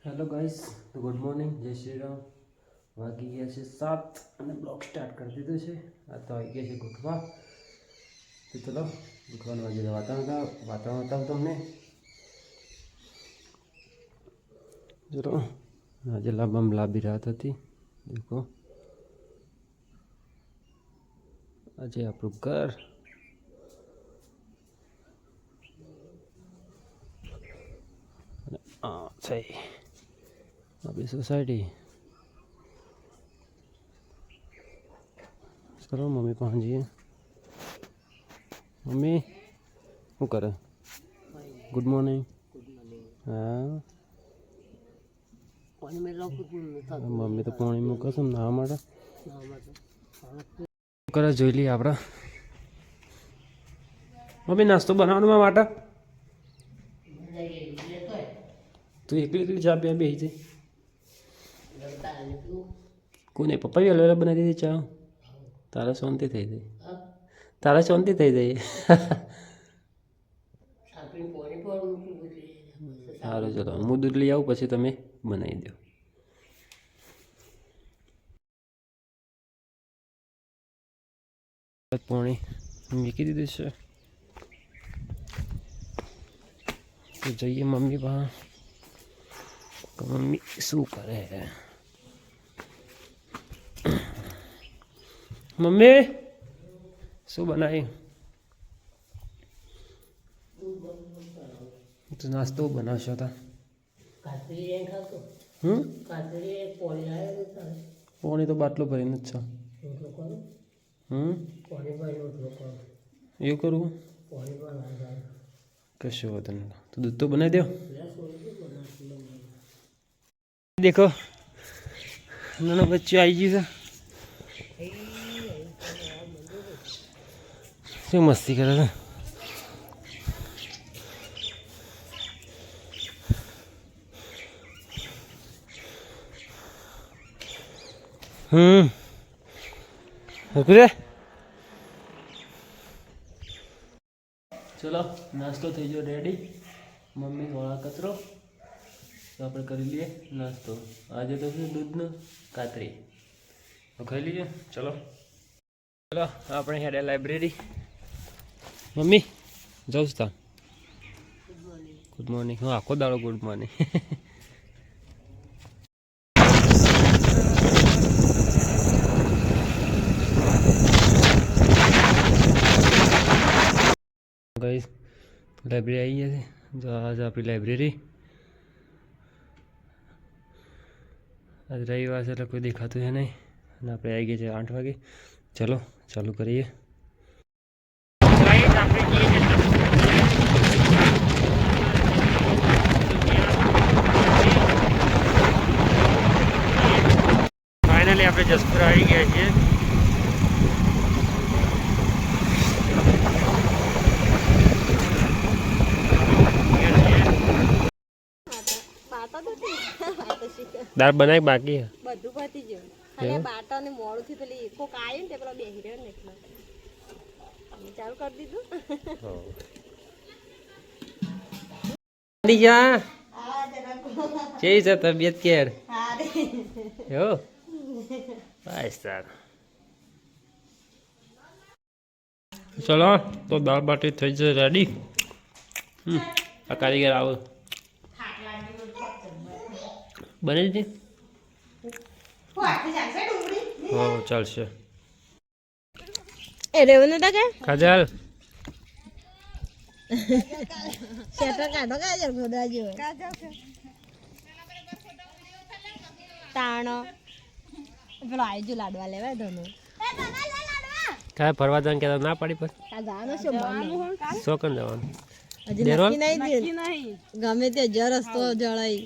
Hello guys, good morning, જય શ્રી રામ. વાગી ગયા છે 7 અને બ્લોગ સ્ટાર્ટ કરી દીધો છે. આ તો આવી ગયા છે ગુઠવા. તો ચલો ગુઠવાનું આજે વાતાવરણ બતાવું તમને. ચલો આજે લાંબી રાત હતી. દેખો આજે આપણું ઘર છે આપણી સોસાયટી. ચલો મમ્મી પાસે જઈએ. મમ્મી શું કરે? Good morning. હા મમ્મી તો પાણી મૂકશે ને નાવા માટે. કરે જોઈ લઈએ આપણે. મમ્મી નાસ્તો બનાવવાનો માટે તું એકલી ચા પીવા બેસી જઈ. કોને પપ્પા બી અલગ બનાવી દીધી ચા? તારે શાંતિ થઈ જાય. તારે શાંતિ થઈ જાય. સારું ચલો હું દૂધ લઈ આવું પછી તમે બનાવી દો. પાણી મૂકી દીધું છે તો જઈએ મમ્મી પાસે. મમ્મી શું કરે? મમ્મી શું બનાવી? તો નાસ્તો બનાવશો તા? પાણી તો બાટલો ભરીને જ છે. એવું કરવું? કશું વાંધો નહીં. તો દૂધ તો બનાવી દો. દેખો નાના બચ્ચું આવી ગયું છે. શું મસ્તી કરે છે? ચલો નાસ્તો થઈ ગયો રેડી. મમ્મી થોડા કચરો તો આપણે કરી લઈએ નાસ્તો. આજે તો શું દૂધનો કાતરી તો ખાઈ લઈએ. ચલો ચલો આપણે હેડે લાઇબ્રેરી. મમ્મી જાઉં છું. Good morning. હું આખો દાડો ગુડ મોર્નિંગ. ગાઈસ લાઇબ્રેરી આવી ગયા છે. જો આજ આપણી લાઇબ્રેરી. આજ રવિવાર છે એટલે કોઈ દેખાતું છે નહીં. અને આપણે આવી ગયા છે 8 વાગે. ચલો ચાલુ કરીએ. ફાઇનલી આપણે જસપુર આવી ગયા છીએ. દાળ બનાવી બાકી બધું પતી ગયું. ખાલી બાટા ને મોડું થી પેલી કોક આવ્યું ને તે પેલા બેહી રહ્યો ને એટલે ચાલુ કરી દીધું. કેવી છે તબિયત? કેર હો બસ સારું. ચલો તો દાળ બાટી થઈ જશે રેડી. આ કારીગર આવો બની હતી. હો ચાલશે. એ રેવન હતા કે કાજલ શેટર કાઢો કાજલ ખોદા જો તાણો પેલો આઈ જો લાડવા લેવા ધનુ કાય ફરવા જવાનું કે ના પાડી પર કા જાનો છો બનો સો કન જવાનું હજી નક્કી નહીં ગમે તે જ રસ્તો જળાઈ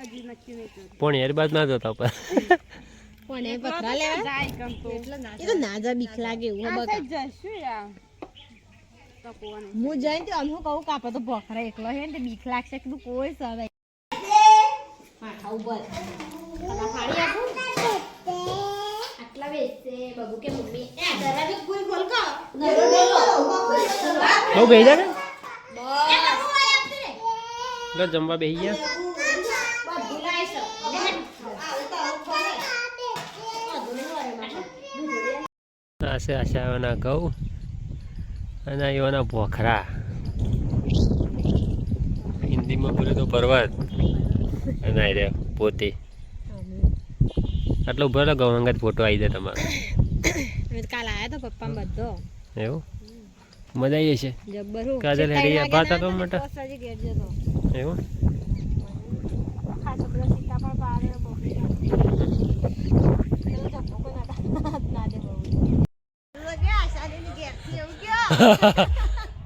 હજી નક્કી નહીં. પણ યાર બાદ ના જતા પર પણ એ પથરા લેવા જાય કમ તો એ તો ના જા બીક લાગે એવું બકા જશું યાર હું જઈને તો અનહુ કહું કાપે તો ભખરા એકલો હે ને બીક લાગશે કે તું કોઈ સવાય માથા ઉપર ખાલી આપું આટલા વેસે બબુ કે મમ્મી એ દરવાજો ખોલ ખોલ કો બહુ બેહી જા ને એ બબુ આય આપતે રે લો જમવા બેસી ગયા. બધું લાવીશ. આ છે આશાઓના ઘઉં અને એવાના ભોખરા. હિન્દીમાં બોલે તો પર્વત અને આ રહ્યા પોતે. આટલો ભલે ઘઉં અંગત ફોટો આવી જાય તમારો. કાલ આયા તો પપ્પા બધો એવું મજા આવી છે. જબ્બર કાજલ હેડી ભાત આપવા માટે એવું.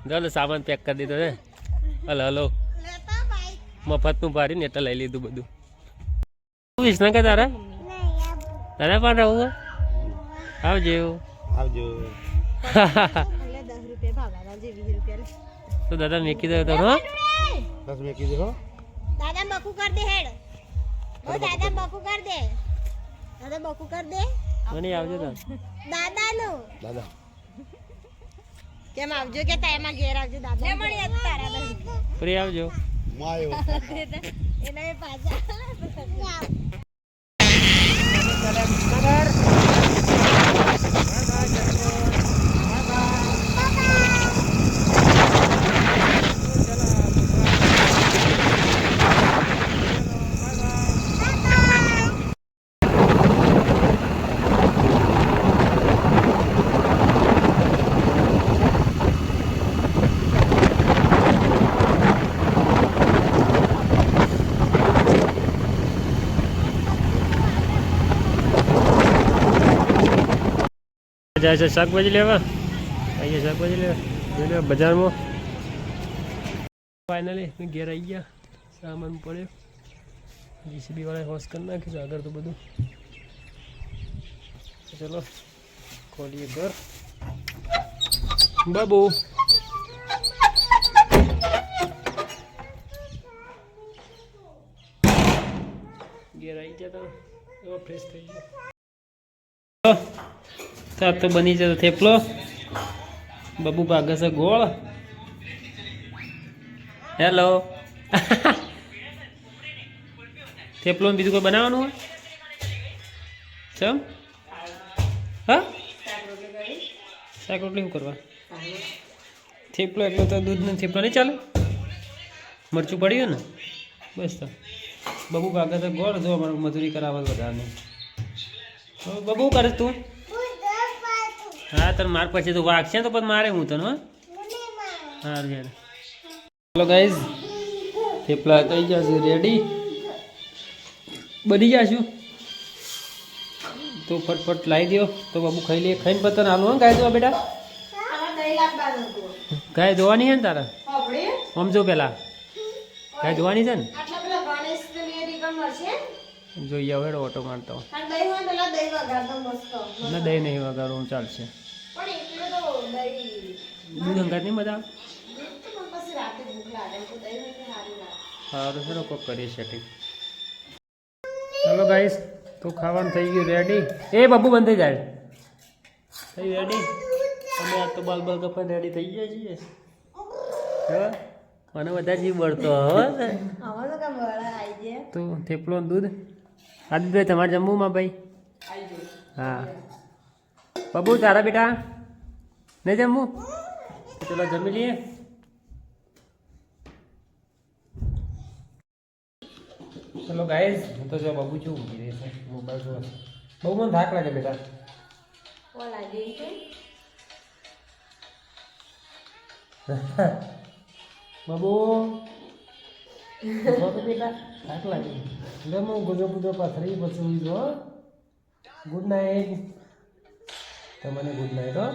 ચાલો સામાન પેક કરી દીધો છે. હલો હલો મફતનું ભારી ને એટલે લઈ લીધું બધું. વિષ્ણ કે તારા તારા પણ રહું આવજો આવજો. તો દાદા મેકી દો તો હો. 10 મેં કીધું હો. દાદા બકુ કર દે હેડ. ઓ દાદા બકુ કર દે. દાદા બકુ કર દે. મને આવજો તો દાદાનું દાદા કેમ આવજો કે તાયમાં ઘેર આવજો દાદા લે મળી તારા ફરી આવજો. માયો એને પાછા જાય છે શાકભાજી લેવા. અહીંયા શાકભાજી લેવા જોઈ લેવા બજારમાં. ફાઇનલી ઘેર આવી ગયા. સામાન પડ્યો જીસીબી વાળા હોશ કરી નાખ્યું આગળ તો બધું. ચલો ખોલીએ ઘર. બાબુ ઘેર આવી ગયા તો એવો ફ્રેશ થઈ ગયો. સાત તો બની જતો થેપલો. બબુ ભાગે છે ગોળ. હેલો થેપલો બીજું કોઈ બનાવવાનું હોય ચમ હા શાક રોટલી શું કરવા? થેપલો એટલો તો દૂધ ને થેપલો નહીં ચાલે. મરચું પડ્યું ને બસ તો. બબુ ભાગે છે ગોળ. જો અમારું મજૂરી કરાવે બધાને. બબુ કરે તું? હા તને માર પછી તો વાગશે તો પછી મારે હું તને. હા રેડ. ચલો ગાઈઝ થેપલા થઈ જશે રેડી. બની જશું તો ફટફટ લાવી દો તો બાબુ ખાઈ લે. ખાઈને પતન હાલું હા ગાય જોવા બેટા. ગાય જોવાની છે ને તારા આમ જો પેલા ગાય જોવાની છે ને. જોઈએ હવે ઓટો મારતો ના દહીં નહીં વગાડવું ચાલશે. દૂધ અંગાત નહીં મજા સારું છે કોક કરીએ સેટિંગ. ચાલો ગાઈસ તો ખાવાનું થઈ ગયું રેડી. એ બાબુ બંધ થઈ જાય થઈ રેડી. અમે આ તો બાલ બાલ કપા રેડી થઈ ગયા છીએ. મને બધા જીવ બળતો તો થેપલો દૂધ. આદિભાઈ તમારે જમવું ભાઈ? હા બાબુ તારા બેટા નહીં જમવું? ચલો જમી લઈએ. ચલો ગાઈઝ હું તો જો બાબુ છું ઊંઘી રહેશે મોબાઈલ જોવા. બહુ મને થાક લાગે બેટા. બાબુ બેટા થાક લાગે. એટલે હું ગુદો ગુદો પાથરી પછી જો. ગુડ નાઇટ તમને. ગુડ નાઇટ હો.